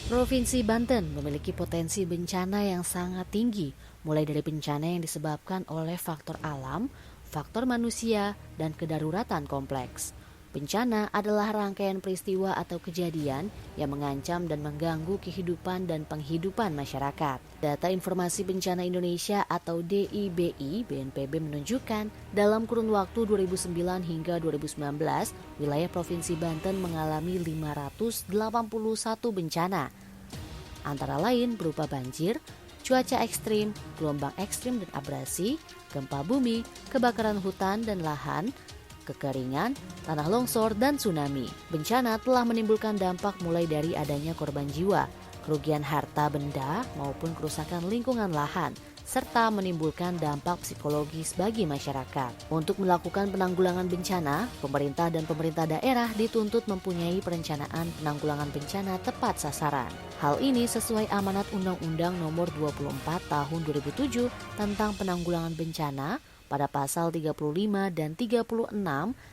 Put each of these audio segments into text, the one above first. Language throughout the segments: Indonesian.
Provinsi Banten memiliki potensi bencana yang sangat tinggi, mulai dari bencana yang disebabkan oleh faktor alam, faktor manusia, dan kedaruratan kompleks. Bencana adalah rangkaian peristiwa atau kejadian yang mengancam dan mengganggu kehidupan dan penghidupan masyarakat. Data Informasi Bencana Indonesia atau DIBI BNPB menunjukkan dalam kurun waktu 2009 hingga 2019, wilayah Provinsi Banten mengalami 581 bencana, antara lain berupa banjir, cuaca ekstrim, gelombang ekstrim dan abrasi, gempa bumi, kebakaran hutan dan lahan, kekeringan, tanah longsor, dan tsunami. Bencana telah menimbulkan dampak mulai dari adanya korban jiwa, kerugian harta benda, maupun kerusakan lingkungan lahan, serta menimbulkan dampak psikologis bagi masyarakat. Untuk melakukan penanggulangan bencana, pemerintah dan pemerintah daerah dituntut mempunyai perencanaan penanggulangan bencana tepat sasaran. Hal ini sesuai amanat Undang-Undang Nomor 24 Tahun 2007 tentang penanggulangan bencana pada pasal 35 dan 36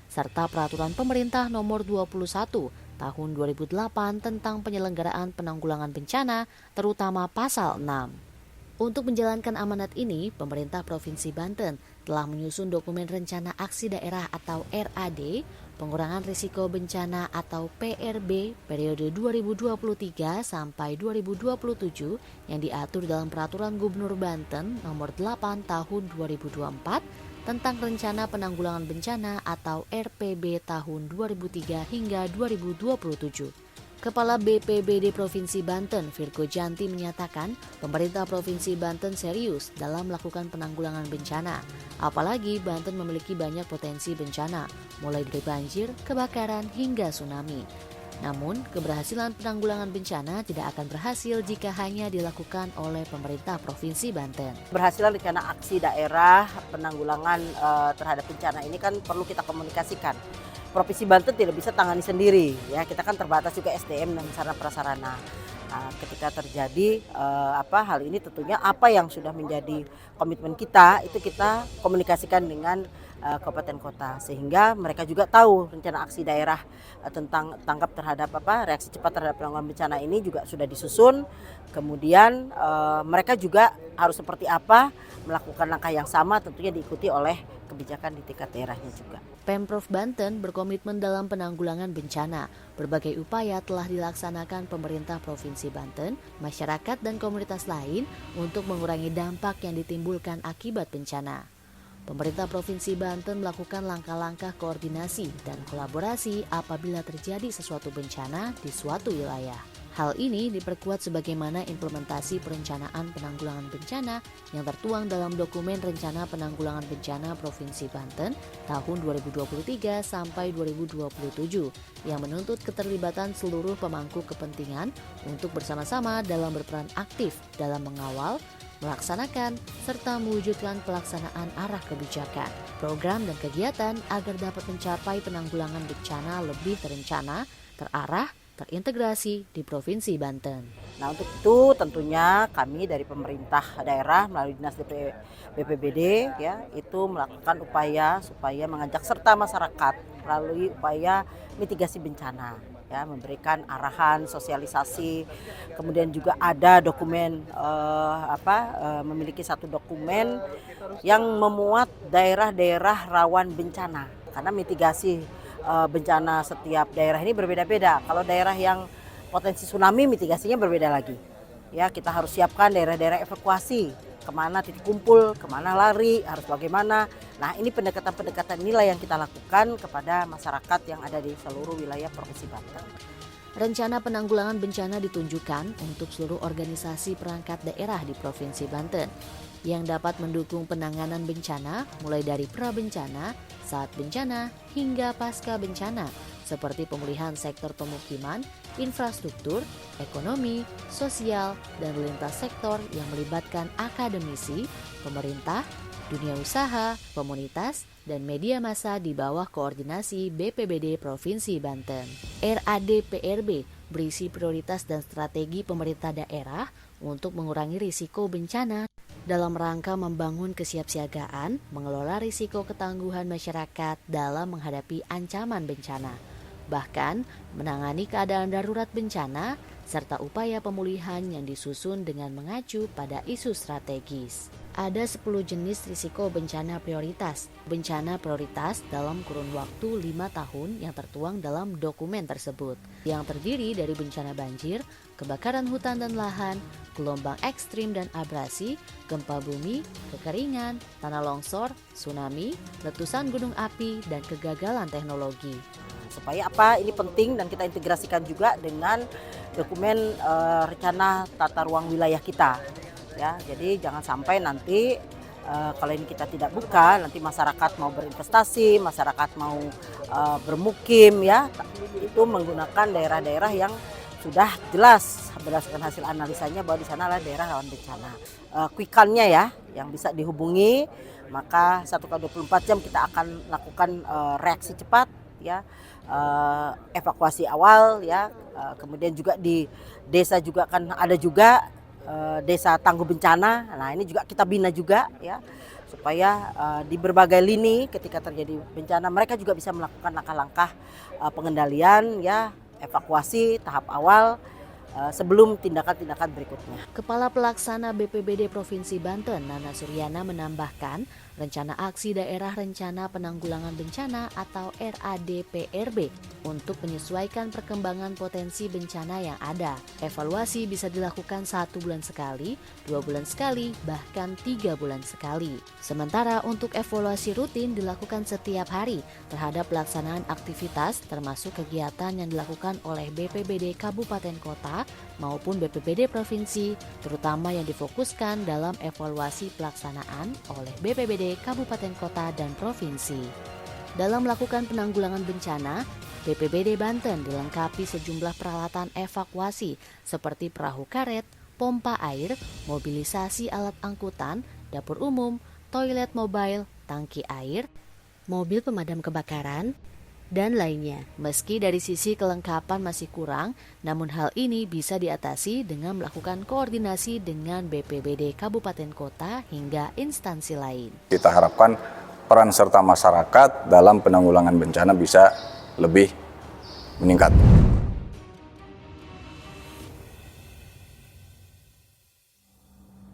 serta Peraturan Pemerintah Nomor 21 Tahun 2008 tentang penyelenggaraan penanggulangan bencana, terutama pasal 6. Untuk menjalankan amanat ini, pemerintah Provinsi Banten telah menyusun dokumen rencana aksi daerah atau RAD, pengurangan risiko bencana atau PRB periode 2023 sampai 2027 yang diatur dalam Peraturan Gubernur Banten Nomor 8 Tahun 2024 tentang Rencana Penanggulangan Bencana atau RPB tahun 2003 hingga 2027. Kepala BPBD Provinsi Banten, Virgo Janti menyatakan pemerintah Provinsi Banten serius dalam melakukan penanggulangan bencana. Apalagi Banten memiliki banyak potensi bencana, mulai dari banjir, kebakaran, hingga tsunami. Namun, keberhasilan penanggulangan bencana tidak akan berhasil jika hanya dilakukan oleh pemerintah Provinsi Banten. Keberhasilan rencana aksi daerah penanggulangan terhadap bencana ini kan perlu kita komunikasikan. Provinsi Banten tidak bisa tangani sendiri, ya kita kan terbatas juga SDM dan sarana prasarana. Nah, ketika terjadi hal ini tentunya apa yang sudah menjadi komitmen kita itu kita komunikasikan dengan kabupaten kota sehingga mereka juga tahu rencana aksi daerah tentang tanggap terhadap reaksi cepat terhadap penanggulangan bencana ini juga sudah disusun. Kemudian mereka juga harus seperti apa melakukan langkah yang sama tentunya diikuti oleh kebijakan di tingkat daerahnya juga. Pemprov Banten berkomitmen dalam penanggulangan bencana. Berbagai upaya telah dilaksanakan pemerintah Provinsi Banten, masyarakat dan komunitas lain untuk mengurangi dampak yang ditimbulkan akibat bencana. Pemerintah Provinsi Banten melakukan langkah-langkah koordinasi dan kolaborasi apabila terjadi sesuatu bencana di suatu wilayah. Hal ini diperkuat sebagaimana implementasi perencanaan penanggulangan bencana yang tertuang dalam dokumen Rencana Penanggulangan Bencana Provinsi Banten tahun 2023 sampai 2027 yang menuntut keterlibatan seluruh pemangku kepentingan untuk bersama-sama dalam berperan aktif dalam mengawal, melaksanakan, serta mewujudkan pelaksanaan arah kebijakan, program dan kegiatan agar dapat mencapai penanggulangan bencana lebih terencana, terarah, terintegrasi di Provinsi Banten. Nah, untuk itu tentunya kami dari pemerintah daerah melalui Dinas BPBD ya itu melakukan upaya supaya mengajak serta masyarakat melalui upaya mitigasi bencana ya, memberikan arahan, sosialisasi. Kemudian juga ada dokumen memiliki satu dokumen yang memuat daerah-daerah rawan bencana karena mitigasi bencana setiap daerah ini berbeda-beda. Kalau daerah yang potensi tsunami mitigasinya berbeda lagi. Ya, kita harus siapkan daerah-daerah evakuasi, kemana titik kumpul, kemana lari, harus bagaimana. Nah, ini pendekatan-pendekatan inilah yang kita lakukan kepada masyarakat yang ada di seluruh wilayah Provinsi Banten. Rencana penanggulangan bencana ditunjukkan untuk seluruh organisasi perangkat daerah di Provinsi Banten yang dapat mendukung penanganan bencana mulai dari pra-bencana, saat bencana, hingga pasca bencana seperti pemulihan sektor pemukiman, infrastruktur, ekonomi, sosial, dan lintas sektor yang melibatkan akademisi, pemerintah, dunia usaha, komunitas, dan media massa di bawah koordinasi BPBD Provinsi Banten. RAD-PRB berisi prioritas dan strategi pemerintah daerah untuk mengurangi risiko bencana dalam rangka membangun kesiapsiagaan, mengelola risiko ketangguhan masyarakat dalam menghadapi ancaman bencana. Bahkan, menangani keadaan darurat bencana serta upaya pemulihan yang disusun dengan mengacu pada isu strategis. Ada 10 jenis risiko bencana prioritas. Bencana prioritas dalam kurun waktu 5 tahun yang tertuang dalam dokumen tersebut, yang terdiri dari bencana banjir, kebakaran hutan dan lahan, gelombang ekstrim dan abrasi, gempa bumi, kekeringan, tanah longsor, tsunami, letusan gunung api, dan kegagalan teknologi. Supaya apa? Ini penting dan kita integrasikan juga dengan dokumen rencana tata ruang wilayah kita. Ya, jadi jangan sampai nanti kalau ini kita tidak buka, nanti masyarakat mau berinvestasi, masyarakat mau bermukim, ya, itu menggunakan daerah-daerah yang sudah jelas berdasarkan hasil analisanya bahwa di sana adalah daerah rawan bencana. Quick-count-nya ya, yang bisa dihubungi, maka 1x24 jam kita akan lakukan reaksi cepat, ya, evakuasi awal, ya, kemudian juga di desa juga kan ada juga desa tangguh bencana. Nah, ini juga kita bina juga, ya, supaya di berbagai lini ketika terjadi bencana mereka juga bisa melakukan langkah-langkah pengendalian, ya, evakuasi tahap awal sebelum tindakan-tindakan berikutnya. Kepala Pelaksana BPBD Provinsi Banten, Nana Suryana, menambahkan Rencana Aksi Daerah Rencana Penanggulangan Bencana atau RADPRB untuk menyesuaikan perkembangan potensi bencana yang ada. Evaluasi bisa dilakukan 1 bulan sekali, 2 bulan sekali, bahkan 3 bulan sekali. Sementara untuk evaluasi rutin dilakukan setiap hari terhadap pelaksanaan aktivitas termasuk kegiatan yang dilakukan oleh BPBD Kabupaten Kota maupun BPBD Provinsi, terutama yang difokuskan dalam evaluasi pelaksanaan oleh BPBD Kabupaten Kota dan Provinsi. Dalam melakukan penanggulangan bencana, BPBD Banten dilengkapi sejumlah peralatan evakuasi seperti perahu karet, pompa air, mobilisasi alat angkutan, dapur umum, toilet mobile, tangki air, mobil pemadam kebakaran, dan lainnya. Meski dari sisi kelengkapan masih kurang, namun hal ini bisa diatasi dengan melakukan koordinasi dengan BPBD Kabupaten Kota hingga instansi lain. Kita harapkan peran serta masyarakat dalam penanggulangan bencana bisa lebih meningkat.